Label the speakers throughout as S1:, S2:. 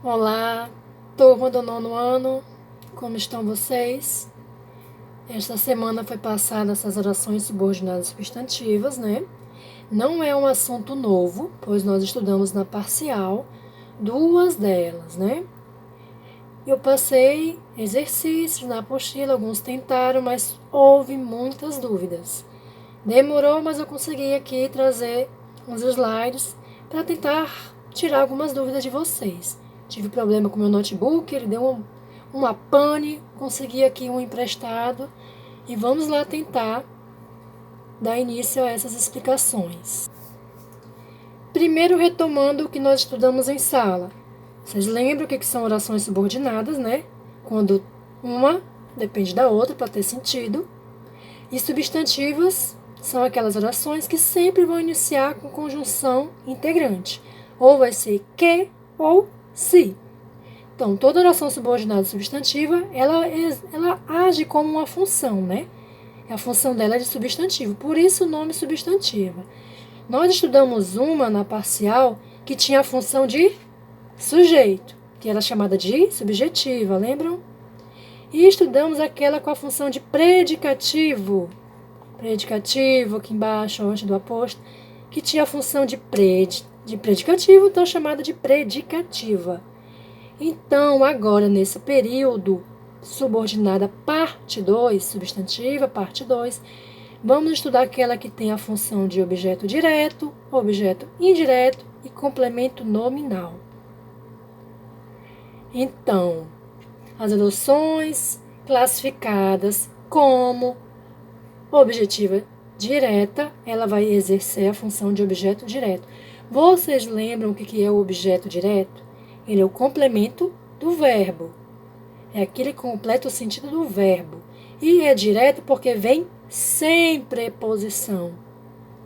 S1: Olá, turma do nono ano, como estão vocês? Esta semana foi passada essas orações subordinadas substantivas, né? Não é um assunto novo, pois nós estudamos na parcial duas delas, né? Eu passei exercícios na apostila, alguns tentaram, mas houve muitas dúvidas. Demorou, mas eu consegui aqui trazer uns slides para tentar tirar algumas dúvidas de vocês. Tive problema com meu notebook, ele deu uma pane, consegui aqui um emprestado e vamos lá tentar dar início a essas explicações. Primeiro, retomando o que nós estudamos em sala. Vocês lembram o que são orações subordinadas, né? Quando uma depende da outra para ter sentido. E substantivas são aquelas orações que sempre vão iniciar com conjunção integrante. Ou vai ser que ou se. Então, toda oração subordinada substantiva, ela age como uma função, né? A função dela é de substantivo, por isso o nome substantiva. Nós estudamos uma na parcial que tinha a função de sujeito, que era chamada de subjetiva, lembram? E estudamos aquela com a função de predicativo, aqui embaixo, antes do aposto, que tinha a função de predicativo, então chamada de predicativa. Então, agora, nesse período subordinada parte 2, substantiva, parte 2, vamos estudar aquela que tem a função de objeto direto, objeto indireto e complemento nominal. Então, as orações classificadas como objetiva direta, ela vai exercer a função de objeto direto. Vocês lembram o que é o objeto direto? Ele é o complemento do verbo. É aquele que completa o sentido do verbo. E é direto porque vem sem preposição.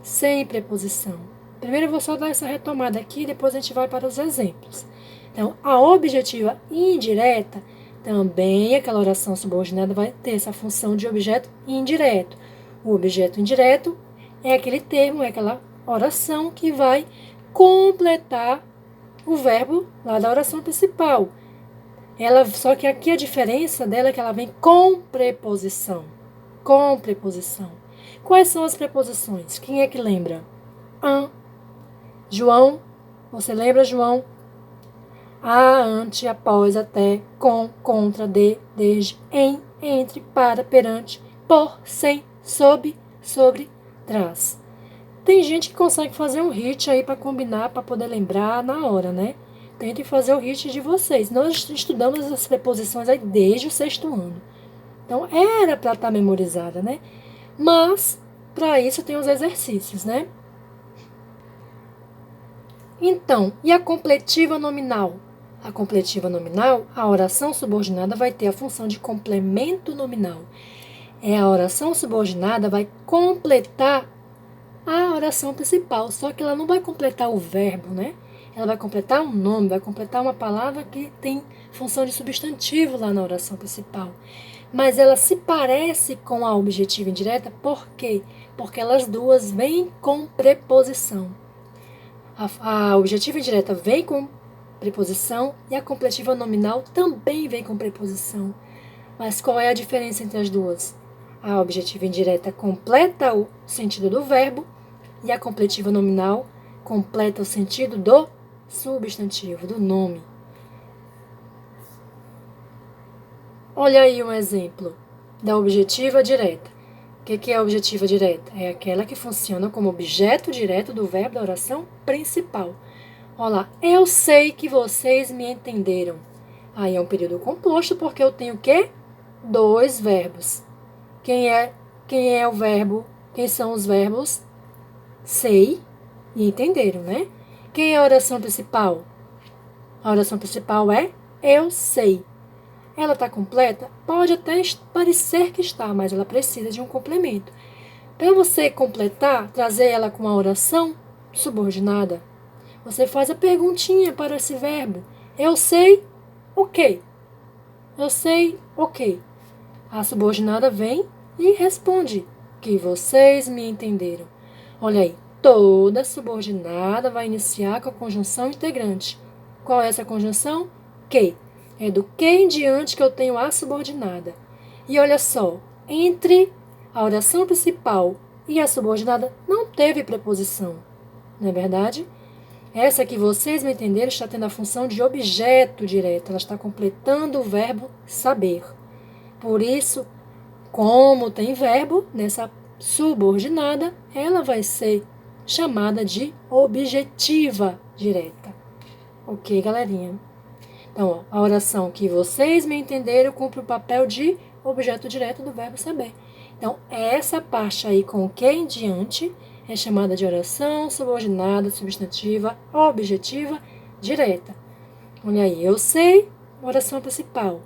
S1: Sem preposição. Primeiro eu vou só dar essa retomada aqui, depois a gente vai para os exemplos. Então, a objetiva indireta, também aquela oração subordinada vai ter essa função de objeto indireto. O objeto indireto é aquele termo, é aquela oração que vai completar o verbo lá da oração principal. Só que aqui a diferença dela é que ela vem com preposição. Com preposição. Quais são as preposições? Quem é que lembra? João, você lembra, João? A, ante, após, até, com, contra, de, desde, em, entre, para, perante, por, sem, sob, sobre, trás. Tem gente que consegue fazer um hit aí para combinar, para poder lembrar na hora, né? Tentem fazer o hit de vocês. Nós estudamos essas preposições aí desde o 6º ano. Então, era para estar memorizada, né? Mas, para isso, tem os exercícios, né? Então, e a completiva nominal? A completiva nominal, a oração subordinada vai ter a função de complemento nominal. A oração subordinada vai completar a oração principal, só que ela não vai completar o verbo, né? Ela vai completar um nome, vai completar uma palavra que tem função de substantivo lá na oração principal. Mas ela se parece com a objetiva indireta, por quê? Porque elas duas vêm com preposição. A objetiva indireta vem com preposição e a completiva nominal também vem com preposição. Mas qual é a diferença entre as duas? A objetiva indireta completa o sentido do verbo e a completiva nominal completa o sentido do substantivo, do nome. Olha aí um exemplo da objetiva direta. O que é a objetiva direta? É aquela que funciona como objeto direto do verbo da oração principal. Olha lá, eu sei que vocês me entenderam. Aí é um período composto porque eu tenho o quê? 2 verbos. Quem é o verbo? Quem são os verbos? Sei e entenderam, né? Quem é a oração principal? A oração principal é eu sei. Ela está completa? Pode até parecer que está, mas ela precisa de um complemento. Para você completar, trazer ela com uma oração subordinada, você faz a perguntinha para esse verbo. Eu sei o quê? Eu sei o quê? A subordinada vem e responde que vocês me entenderam. Olha aí, toda subordinada vai iniciar com a conjunção integrante. Qual é essa conjunção? que. É do que em diante que eu tenho a subordinada. E olha só, entre a oração principal e a subordinada não teve preposição, não é verdade? Essa que vocês me entenderam está tendo a função de objeto direto, ela está completando o verbo saber. Por isso, como tem verbo nessa subordinada, ela vai ser chamada de objetiva direta. Ok, galerinha? Então, a oração que vocês me entenderam cumpre o papel de objeto direto do verbo saber. Então, essa parte aí com o que em diante é chamada de oração subordinada, substantiva, objetiva, direta. Olha aí, eu sei, oração principal.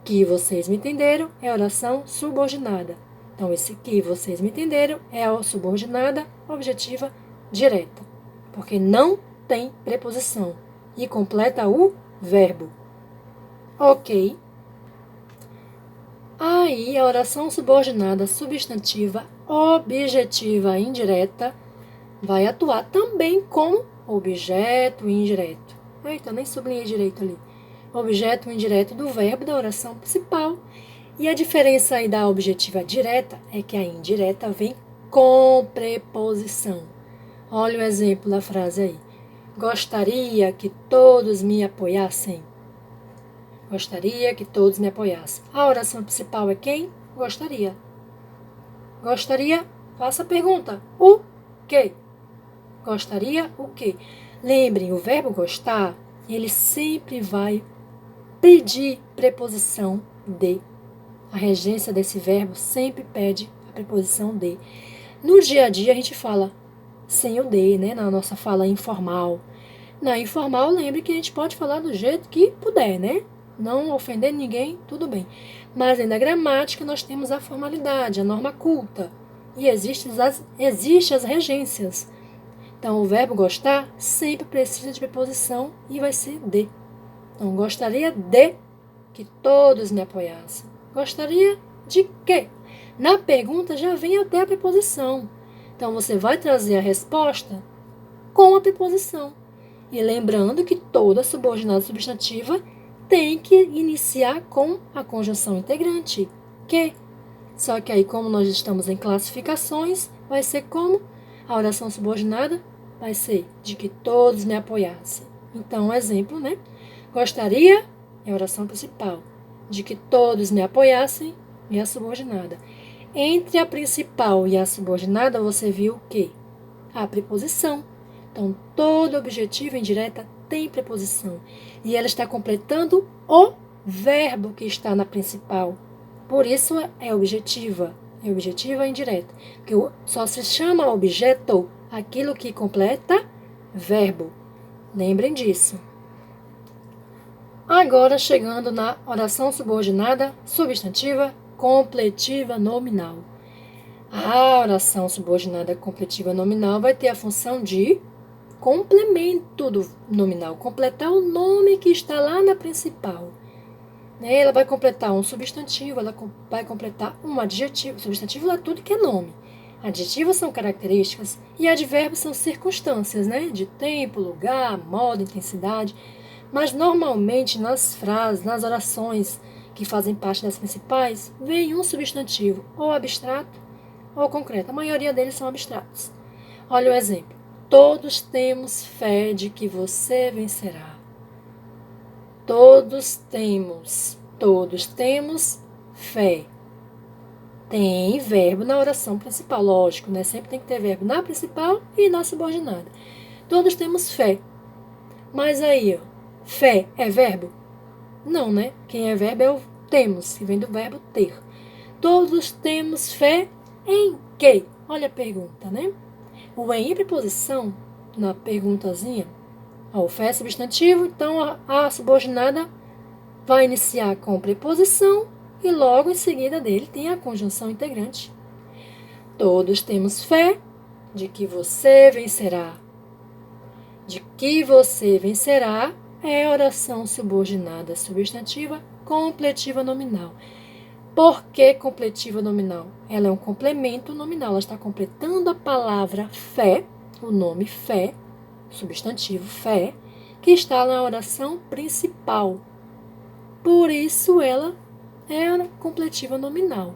S1: Que vocês me entenderam é oração subordinada. Então, esse que vocês me entenderam é a subordinada, objetiva, direta. Porque não tem preposição e completa o verbo. Ok. Aí, a oração subordinada substantiva objetiva indireta vai atuar também como objeto indireto. Eita, nem sublinhei direito ali. Objeto indireto do verbo da oração principal. E a diferença aí da objetiva direta é que a indireta vem com preposição. Olha o exemplo da frase aí. Gostaria que todos me apoiassem. Gostaria que todos me apoiassem. A oração principal é quem? Gostaria. Gostaria, faça a pergunta. O quê? Gostaria o quê? Lembrem, o verbo gostar, ele sempre vai pedir preposição de. A regência desse verbo sempre pede a preposição de. No dia a dia a gente fala sem o de, né? Na nossa fala informal. Na informal, lembre que a gente pode falar do jeito que puder, né? Não ofender ninguém, tudo bem. Mas na gramática nós temos a formalidade, a norma culta. E existem as regências. Então, o verbo gostar sempre precisa de preposição e vai ser de. Então, gostaria de que todos me apoiassem. Gostaria de quê? Na pergunta já vem até a preposição. Então, você vai trazer a resposta com a preposição. E lembrando que toda subordinada substantiva tem que iniciar com a conjunção integrante, que. Só que aí, como nós estamos em classificações, vai ser como a oração subordinada vai ser de que todos me apoiassem. Então, exemplo, né? Gostaria é a oração principal. De que todos me apoiassem é a subordinada. Entre a principal e a subordinada, você viu o quê? A preposição. Então, todo objetivo indireta tem preposição. E ela está completando o verbo que está na principal. Por isso, é objetiva. É objetiva indireta. Porque só se chama objeto aquilo que completa verbo. Lembrem disso. Agora, chegando na oração subordinada substantiva completiva nominal. A oração subordinada completiva nominal vai ter a função de complemento do nominal, completar o nome que está lá na principal. Ela vai completar um substantivo, ela vai completar um adjetivo. Substantivo é tudo que é nome. Adjetivos são características e advérbios são circunstâncias, né? De tempo, lugar, modo, intensidade. Mas normalmente nas frases, nas orações que fazem parte das principais, vem um substantivo ou abstrato ou concreto. A maioria deles são abstratos. Olha o exemplo. Todos temos fé de que você vencerá. Todos temos fé. Tem verbo na oração principal, lógico, né? Sempre tem que ter verbo na principal e na subordinada. Todos temos fé. Mas aí, ó, fé é verbo? Não, né? Quem é verbo é o temos, que vem do verbo ter. Todos temos fé em quê? Olha a pergunta, né? O em preposição, na perguntazinha, o fé é substantivo, então a subordinada vai iniciar com preposição e logo em seguida dele tem a conjunção integrante. Todos temos fé de que você vencerá. De que você vencerá é oração subordinada substantiva completiva nominal. Por que completiva nominal? Ela é um complemento nominal, ela está completando a palavra fé, o nome fé, substantivo fé, que está na oração principal. Por isso ela é a completiva nominal.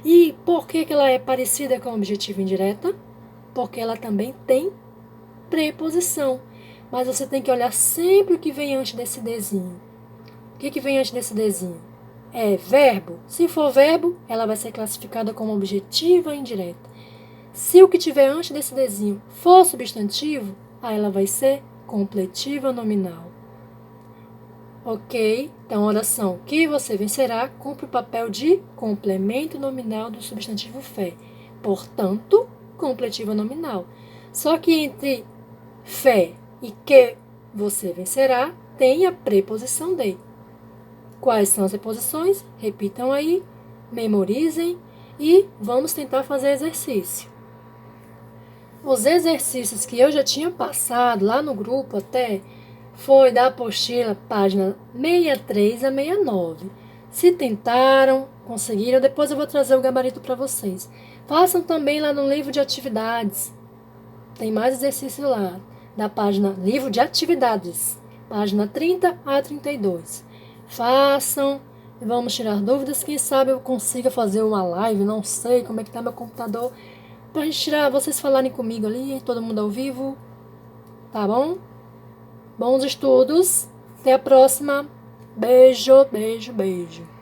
S1: E por que ela é parecida com a objetiva indireta? Porque ela também tem preposição. Mas você tem que olhar sempre o que vem antes desse desinho. O que vem antes desse desinho? É verbo. Se for verbo, ela vai ser classificada como objetiva indireta. Se o que tiver antes desse desinho for substantivo, aí ela vai ser completiva nominal. Ok? Então, a oração que você vencerá cumpre o papel de complemento nominal do substantivo fé. Portanto, completiva nominal. Só que entre fé e que você vencerá, tem a preposição de. Quais são as preposições? Repitam aí, memorizem e vamos tentar fazer exercício. Os exercícios que eu já tinha passado lá no grupo até foi da apostila, página 63 a 69. Se tentaram, conseguiram, depois eu vou trazer o gabarito para vocês. Façam também lá no livro de atividades. Tem mais exercício lá, da página Livro de Atividades, página 30 a 32. Façam, vamos tirar dúvidas. Quem sabe eu consiga fazer uma live, não sei como é que tá meu computador, pra gente tirar, vocês falarem comigo ali, todo mundo ao vivo, tá bom? Bons estudos, até a próxima. Beijo, beijo, beijo.